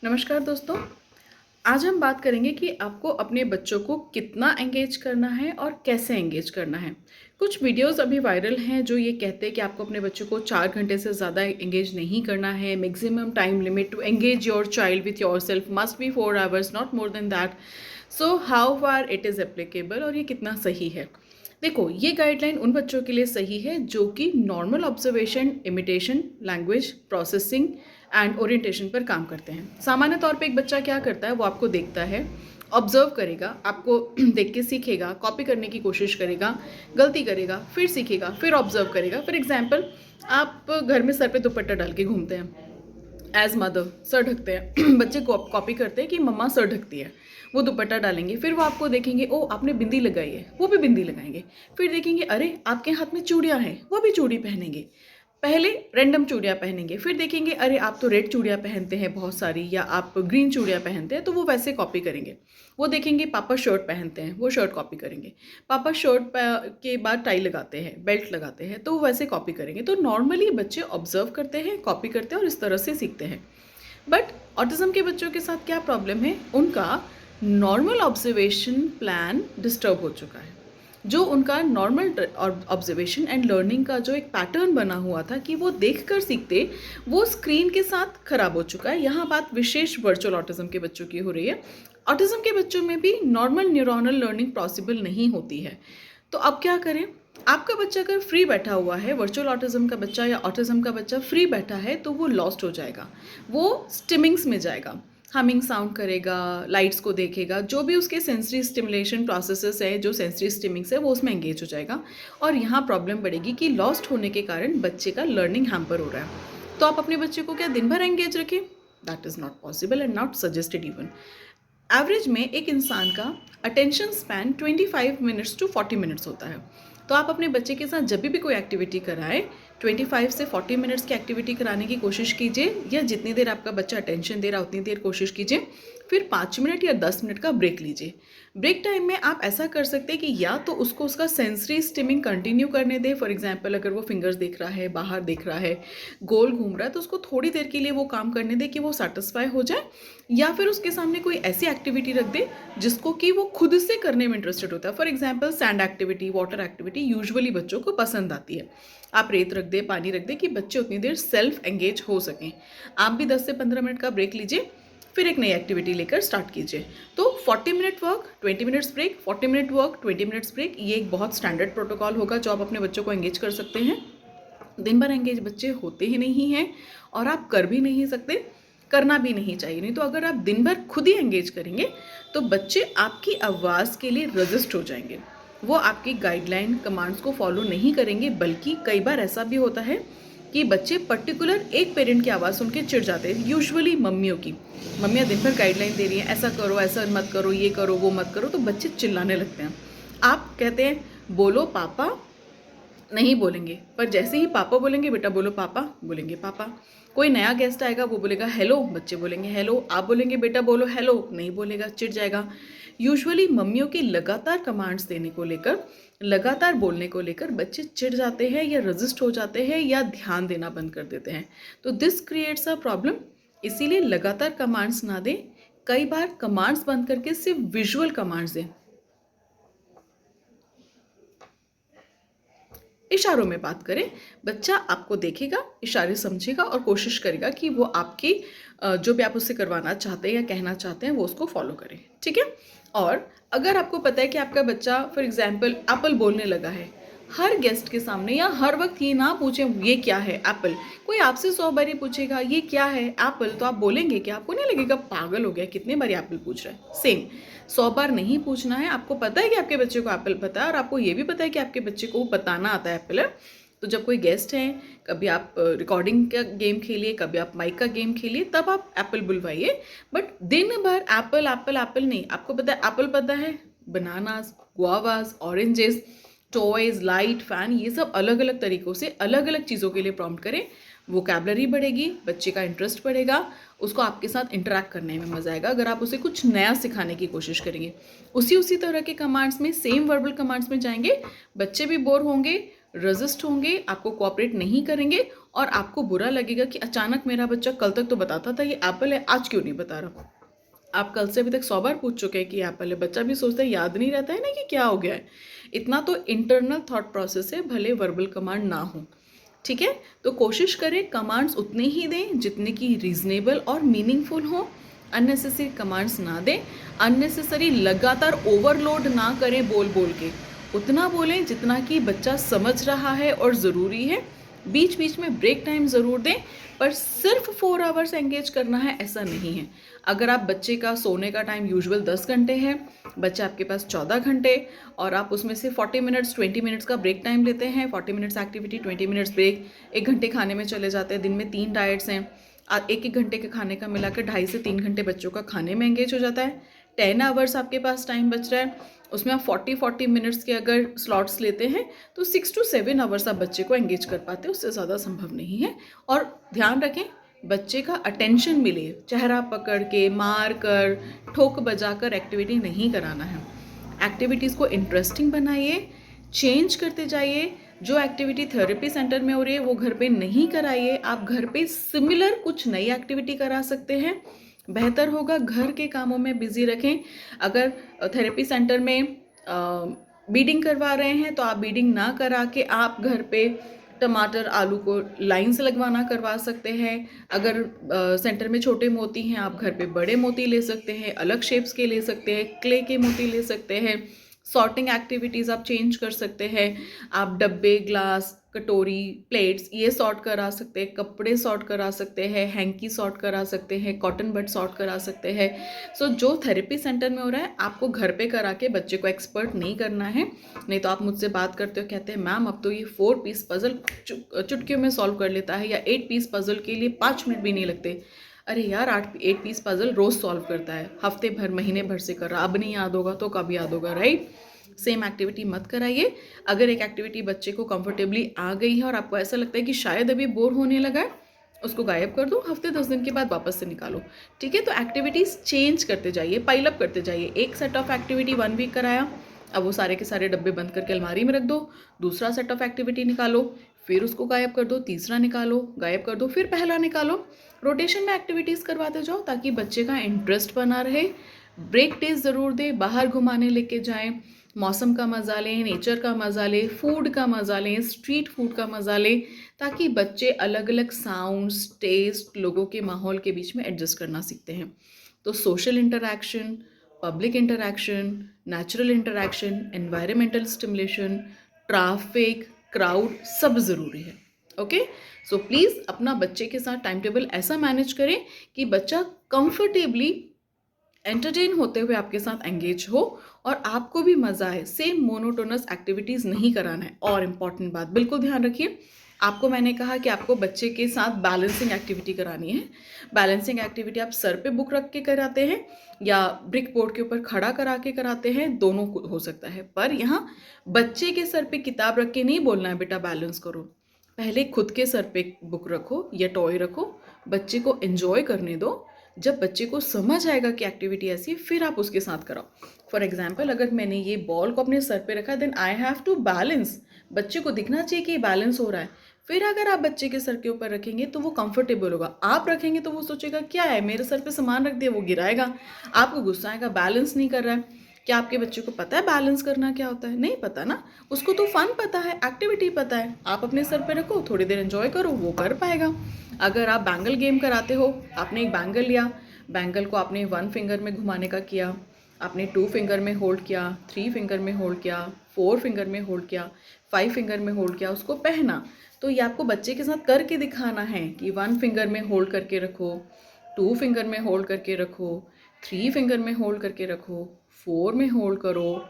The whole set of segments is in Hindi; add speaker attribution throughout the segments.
Speaker 1: नमस्कार दोस्तों। आज हम बात करेंगे कि आपको अपने बच्चों को कितना एंगेज करना है और कैसे एंगेज करना है। कुछ वीडियोस अभी वायरल हैं जो ये कहते हैं कि आपको अपने बच्चों को 4 घंटे से ज़्यादा एंगेज नहीं करना है। Maximum time limit to engage your child with yourself must be 4 hours, not more than that. So how far it is applicable और ये कितना सही है। देखो, ये गाइडलाइन उन बच्चों के लिए सही है जो कि normal observation, imitation, language processing and orientation पर काम करते हैं। सामान्य तौर पे एक बच्चा क्या करता है, वो आपको देखता है, ऑब्जर्व करेगा, आपको देख के सीखेगा, कॉपी करने की कोशिश करेगा, गलती करेगा, फिर सीखेगा, फिर ऑब्जर्व करेगा। फॉर एग्जाम्पल, आप घर में सर पे दुपट्टा डाल के घूमते हैं, एज मदर सर ढकते हैं बच्चे कॉपी करते हैं कि मम्मा सर ढकती है, वो दुपट्टा डालेंगे, फिर वो आपको देखेंगे, ओ आपने बिंदी लगाई है, वो भी बिंदी लगाएंगे। फिर देखेंगे, अरे आपके हाथ में चूड़ियाँ हैं, वो भी चूड़ी पहनेंगे। पहले रैंडम चूड़ियाँ पहनेंगे, फिर देखेंगे, अरे आप तो रेड चूड़ियाँ पहनते हैं बहुत सारी, या आप ग्रीन चूड़ियाँ पहनते हैं, तो वो वैसे कॉपी करेंगे। वो देखेंगे पापा शर्ट पहनते हैं, वो शर्ट कॉपी करेंगे। पापा शर्ट के बाद टाई लगाते हैं, बेल्ट लगाते हैं, तो वो वैसे कॉपी करेंगे। तो नॉर्मली बच्चे ऑब्जर्व करते हैं, कॉपी करते हैं और इस तरह से सीखते हैं। बट ऑटिज्म के बच्चों के साथ क्या प्रॉब्लम है, उनका नॉर्मल ऑब्जर्वेशन प्लान डिस्टर्ब हो चुका है। जो उनका नॉर्मल ऑब्जर्वेशन एंड लर्निंग का जो एक पैटर्न बना हुआ था कि वो देखकर सीखते, वो स्क्रीन के साथ खराब हो चुका है। यहाँ बात विशेष वर्चुअल ऑटिज्म के बच्चों की हो रही है। ऑटिज्म के बच्चों में भी नॉर्मल न्यूरोनल लर्निंग पॉसिबल नहीं होती है। तो अब क्या करें? आपका बच्चा अगर फ्री बैठा हुआ है, वर्चुअल ऑटिज्म का बच्चा या ऑटिज्म का बच्चा फ्री बैठा है, तो वो लॉस्ट हो जाएगा, वो स्टिमिंग्स में जाएगा, हमिंग साउंड करेगा, लाइट्स को देखेगा, जो भी उसके सेंसरी स्टिमुलेशन प्रोसेसेस है, जो सेंसरी स्टिमिंग्स है, वो उसमें एंगेज हो जाएगा। और यहाँ प्रॉब्लम बढ़ेगी कि लॉस्ट होने के कारण बच्चे का लर्निंग हैम्पर हो रहा है। तो आप अपने बच्चे को क्या दिन भर एंगेज रखें? That is not possible and not suggested even. Average में एक इंसान का attention span 25 minutes to 40 minutes होता है। तो आप अपने बच्चे के साथ जब भी कोई एक्टिविटी कराएं, 25 से 40 मिनट्स की एक्टिविटी कराने की कोशिश कीजिए, या जितनी देर आपका बच्चा अटेंशन दे रहा उतनी देर कोशिश कीजिए। फिर 5 मिनट या 10 मिनट का ब्रेक लीजिए। ब्रेक टाइम में आप ऐसा कर सकते हैं कि या तो उसको उसका सेंसरी स्टिमिंग कंटिन्यू करने दें। फॉर एग्जांपल, अगर वो फिंगर्स देख रहा है, बाहर देख रहा है, गोल घूम रहा है, तो उसको थोड़ी देर के लिए वो काम करने दें कि वो सेटिस्फाई हो जाए। या फिर उसके सामने कोई ऐसी एक्टिविटी रख दे जिसको कि वो खुद से करने में इंटरेस्टेड होता है। For example, sand activity, water activity usually बच्चों को पसंद आती है। आप रेत रख दे, पानी रख दे कि बच्चे उतनी देर सेल्फ एंगेज हो सकें। आप भी 10 से 15 मिनट का ब्रेक लीजिए, फिर एक नई एक्टिविटी लेकर स्टार्ट कीजिए। तो 40 minute work, 20 minutes break, 40 minute work, 20 minutes break, ये एक बहुत स्टैंडर्ड प्रोटोकॉल होगा जो आप अपने बच्चों को एंगेज कर सकते हैं। दिन भर एंगेज बच्चे होते ही नहीं हैं, और आप कर भी नहीं सकते, करना भी नहीं चाहिए। नहीं तो अगर आप दिन भर खुद ही एंगेज करेंगे तो बच्चे आपकी आवाज़ के लिए रजिस्ट हो जाएंगे, वो आपकी गाइडलाइन कमांड्स को फॉलो नहीं करेंगे। बल्कि कई बार ऐसा भी होता है कि बच्चे पर्टिकुलर एक पेरेंट की आवाज़ सुन के चिढ़ जाते हैं, यूजुअली मम्मियों की। मम्मियाँ दिन भर गाइडलाइन दे रही हैं, ऐसा करो, ऐसा मत करो, ये करो, वो मत करो, तो बच्चे चिल्लाने लगते हैं। आप कहते हैं बोलो पापा, नहीं बोलेंगे, पर जैसे ही पापा बोलेंगे, बेटा बोलो पापा, बोलेंगे पापा। कोई नया गेस्ट आएगा, वो बोलेगा हेलो, बच्चे बोलेंगे हेलो। आप बोलेंगे बेटा बोलो हेलो, नहीं बोलेगा, चिढ़ जाएगा। यूजुअली मम्मियों की लगातार कमांड्स देने को लेकर, लगातार बोलने को लेकर बच्चे चिढ़ जाते हैं, या रजिस्ट हो जाते हैं, या ध्यान देना बंद कर देते हैं। तो दिस क्रिएट्स अ प्रॉब्लम। इसीलिए लगातार कमांड्स ना दें, कई बार कमांड्स बंद करके सिर्फ विजुअल कमांड्स दें। इशारों में बात करें, बच्चा आपको देखेगा, इशारे समझेगा और कोशिश करेगा कि वो आपकी जो भी आप उससे करवाना चाहते हैं या कहना चाहते हैं वो उसको फॉलो करें। ठीक है। और अगर आपको पता है कि आपका बच्चा फॉर एग्जाम्पल एप्पल बोलने लगा है, हर गेस्ट के सामने या हर वक्त ये ना पूछें ये क्या है एप्पल। कोई आपसे 100 बारी पूछेगा ये क्या है एप्पल, तो आप बोलेंगे कि आपको नहीं लगेगा पागल हो गया, कितने बारी एप्पल पूछ रहा है। सेम 100 बार नहीं पूछना है। आपको पता है कि आपके बच्चे को एप्पल पता है, और आपको ये भी पता है कि आपके बच्चे को बताना आता है एप्पल है। तो जब कोई गेस्ट है, कभी आप रिकॉर्डिंग का गेम खेलिए, कभी आप माइक का गेम खेलिए, तब आप एप्पल बुलवाइए। बट दिन भर एप्पल एप्पल एप्पल नहीं। आपको पता है एप्पल पता है, bananas, guavas, oranges, toys, light, fan, ये सब अलग अलग तरीक़ों से अलग अलग चीज़ों के लिए प्रॉम्प्ट करें। वोकैबलरी बढ़ेगी, बच्चे का इंटरेस्ट बढ़ेगा, उसको आपके साथ इंटरेक्ट करने में मज़ा आएगा। अगर आप उसे कुछ नया सिखाने की कोशिश करेंगे, उसी तरह के कमांड्स में, सेम वर्बल कमांड्स में जाएंगे, बच्चे भी बोर होंगे, रेजिस्ट होंगे, आपको कोऑपरेट नहीं करेंगे और आपको बुरा लगेगा कि अचानक मेरा बच्चा कल तक तो बताता था ये एप्पल है, आज क्यों नहीं बता रहा। आप कल से अभी तक 100 बार पूछ चुके हैं कि एप्पल है, बच्चा भी सोचता है, याद नहीं रहता है ना कि क्या हो गया है। इतना तो इंटरनल थॉट प्रोसेस है, भले वर्बल कमांड ना हो। ठीक है, तो कोशिश करें कमांड्स उतने ही दें जितने की रीजनेबल और मीनिंगफुल हो। अननेसेसरी कमांड्स ना दें, अननेसेसरी लगातार ओवरलोड ना करें बोल बोल के। उतना बोलें जितना कि बच्चा समझ रहा है और ज़रूरी है। बीच बीच में ब्रेक टाइम ज़रूर दें, पर सिर्फ 4 आवर्स एंगेज करना है ऐसा नहीं है। अगर आप बच्चे का सोने का टाइम यूजुअल 10 घंटे है, बच्चा आपके पास 14 घंटे और आप उसमें से 40 मिनट्स 20 मिनट्स का ब्रेक टाइम लेते हैं, 40 मिनट्स एक्टिविटी 20 मिनट्स ब्रेक, 1 घंटे खाने में चले जाते हैं। दिन में 3 डाइट्स हैं, एक एक घंटे के खाने का मिलाकर 2.5 से 3 घंटे बच्चों का खाने में एंगेज हो जाता है। 10 आवर्स आपके पास टाइम बच रहा है, उसमें आप 40 मिनट्स के अगर स्लॉट्स लेते हैं तो 6 to 7 आवर्स आप बच्चे को एंगेज कर पाते हैं, उससे ज़्यादा संभव नहीं है। और ध्यान रखें बच्चे का अटेंशन मिले, चेहरा पकड़ के, मार कर, ठोक बजा कर एक्टिविटी नहीं कराना है। एक्टिविटीज़ को इंटरेस्टिंग बनाइए, चेंज करते जाइए। जो एक्टिविटी थेरेपी सेंटर में हो रही है वो घर पे नहीं कराइए, आप घर पे सिमिलर कुछ नई एक्टिविटी करा सकते हैं, बेहतर होगा। घर के कामों में बिजी रखें। अगर थेरेपी सेंटर में बीडिंग करवा रहे हैं तो आप बीडिंग ना करा के आप घर पे टमाटर आलू को लाइन से लगवाना करवा सकते हैं। अगर सेंटर में छोटे मोती हैं, आप घर पे बड़े मोती ले सकते हैं, अलग शेप्स के ले सकते हैं, क्ले के मोती ले सकते हैं। सॉर्टिंग एक्टिविटीज़ आप चेंज कर सकते हैं। आप डब्बे, ग्लास, कटोरी, प्लेट्स ये सॉर्ट करा सकते हैं, कपड़े सॉर्ट करा सकते हैं, हैंकी सॉर्ट करा सकते हैं, कॉटन बड सॉर्ट करा सकते हैं। सो जो थेरेपी सेंटर में हो रहा है आपको घर पे करा के बच्चे को एक्सपर्ट नहीं करना है। नहीं तो आप मुझसे बात करते हो, कहते हैं मैम अब तो ये 4 पीस पजल चुटकियों में सॉल्व कर लेता है, या 8 पीस पजल के लिए 5 मिनट भी नहीं लगते। अरे यार 8 पीस पजल रोज़ सॉल्व करता है, हफ्ते भर महीने भर से कर रहा, अब नहीं याद होगा तो कब याद होगा, राइट। सेम एक्टिविटी मत कराइए। अगर एक एक्टिविटी बच्चे को कंफर्टेबली आ गई है और आपको ऐसा लगता है कि शायद अभी बोर होने लगा है, उसको गायब कर दो, हफ्ते 10 दिन के बाद वापस से निकालो। ठीक है, तो एक्टिविटीज़ चेंज करते जाइए, पाइल अप करते जाइए। एक सेट ऑफ एक्टिविटी 1 वीक कराया, अब वो सारे के सारे डब्बे बंद करके अलमारी में रख दो। दूसरा सेट ऑफ एक्टिविटी निकालो, फिर उसको गायब कर दो, तीसरा निकालो, गायब कर दो, फिर पहला निकालो। रोटेशन में एक्टिविटीज़ करवाते जाओ ताकि बच्चे का इंटरेस्ट बना रहे। ब्रेक डेज ज़रूर दें, बाहर घुमाने लेके जाएं, मौसम का मज़ा लें, नेचर का मज़ा लें, फूड का मज़ा लें, स्ट्रीट फूड का मज़ा लें, ताकि बच्चे अलग अलग साउंड्स, टेस्ट, लोगों के माहौल के बीच में एडजस्ट करना सीखते हैं। तो social interaction, public interaction, natural interaction, environmental stimulation, traffic, crowd सब ज़रूरी है। ओके, सो प्लीज़ अपना बच्चे के साथ टाइम टेबल ऐसा मैनेज करें कि बच्चा कंफर्टेबली एंटरटेन होते हुए आपके साथ एंगेज हो और आपको भी मज़ा आए। सेम मोनोटोनस एक्टिविटीज़ नहीं कराना है। और इम्पॉर्टेंट बात बिल्कुल ध्यान रखिए, आपको मैंने कहा कि आपको बच्चे के साथ बैलेंसिंग एक्टिविटी करानी है। बैलेंसिंग एक्टिविटी आप सर पे बुक रख के कराते हैं या ब्रिक बोर्ड के ऊपर खड़ा करा के कराते हैं, दोनों हो सकता है। पर यहाँ बच्चे के सर पे किताब रख के नहीं बोलना है बेटा बैलेंस करो। पहले खुद के सर पे बुक रखो या टॉय रखो, बच्चे को एंजॉय करने दो। जब बच्चे को समझ आएगा कि एक्टिविटी ऐसी है, फिर आप उसके साथ कराओ। फॉर एग्जाम्पल, अगर मैंने ये बॉल को अपने सर पे रखा, then I have to balance. बच्चे को दिखना चाहिए कि ये बैलेंस हो रहा है। फिर अगर आप बच्चे के सर के ऊपर रखेंगे तो वो कंफर्टेबल होगा। आप रखेंगे तो वो सोचेगा क्या है, मेरे सर पे सामान रख दिया, वो गिराएगा, आपको गुस्सा आएगा, बैलेंस नहीं कर रहा है। क्या आपके बच्चे को पता है बैलेंस करना क्या होता है? नहीं पता ना। उसको तो फन पता है, एक्टिविटी पता है। आप अपने सर पे रखो, थोड़ी देर एंजॉय करो, वो कर पाएगा। अगर आप बैंगल गेम कराते हो, आपने एक बैंगल लिया, बैंगल को आपने 1 फिंगर में घुमाने का किया, आपने 2 फिंगर में होल्ड किया, 3 फिंगर में होल्ड किया, 4 फिंगर में होल्ड किया, 5 फिंगर में होल्ड किया, उसको पहना। तो ये आपको बच्चे के साथ करके दिखाना है कि 1 फिंगर में होल्ड करके रखो, 2 फिंगर में होल्ड करके रखो, 3 फिंगर में होल्ड करके रखो, 4 में होल्ड करो,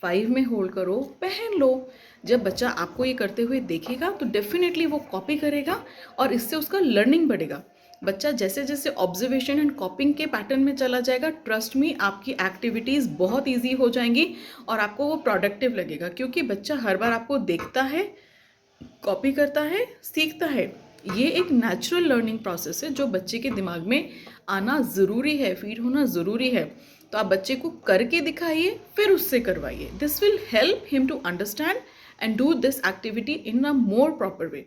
Speaker 1: 5 में होल्ड करो, पहन लो। जब बच्चा आपको ये करते हुए देखेगा तो डेफिनेटली वो कॉपी करेगा और इससे उसका लर्निंग बढ़ेगा। बच्चा जैसे जैसे ऑब्जर्वेशन एंड कॉपिंग के पैटर्न में चला जाएगा, ट्रस्ट मी आपकी एक्टिविटीज़ बहुत ईजी हो जाएंगी और आपको वो प्रोडक्टिव लगेगा, क्योंकि बच्चा हर बार आपको देखता है, कॉपी करता है, सीखता है। ये एक नेचुरल लर्निंग प्रोसेस है जो बच्चे के दिमाग में आना ज़रूरी है, फीड होना ज़रूरी है। तो आप बच्चे को करके दिखाइए, फिर उससे करवाइए। This will help him to understand and do this activity in a more proper way.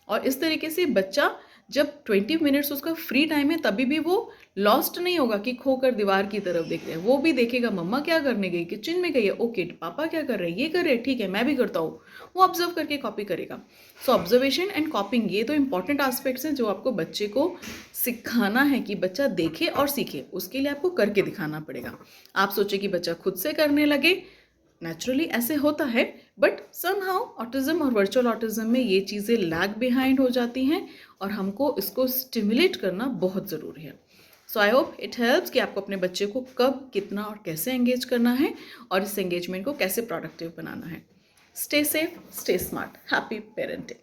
Speaker 1: और इस तरीके से बच्चा जब 20 मिनट्स उसका फ्री टाइम है तभी भी वो लॉस्ट नहीं होगा कि खोकर दीवार की तरफ देख रहे हैं। वो भी देखेगा मम्मा क्या करने गई, किचन में गई है, ओके पापा क्या कर रहे हैं, ये कर रहे हैं, ठीक है मैं भी करता हूँ। वो ऑब्जर्व करके कॉपी करेगा। सो ऑब्जर्वेशन एंड कॉपिंग ये तो इंपॉर्टेंट एस्पेक्ट्स हैं जो आपको बच्चे को सिखाना है कि बच्चा देखे और सीखे। उसके लिए आपको करके दिखाना पड़ेगा। आप सोचे कि बच्चा खुद से करने लगे, नेचुरली ऐसे होता है, बट समहाउ ऑटिज्म और वर्चुअल ऑटिज्म में ये चीज़ें लैग बिहाइंड हो जाती हैं और हमको इसको स्टिमुलेट करना बहुत ज़रूरी है। सो आई होप इट हेल्प्स कि आपको अपने बच्चे को कब, कितना और कैसे एंगेज करना है और इस एंगेजमेंट को कैसे प्रोडक्टिव बनाना है। Stay safe, stay smart, happy parenting.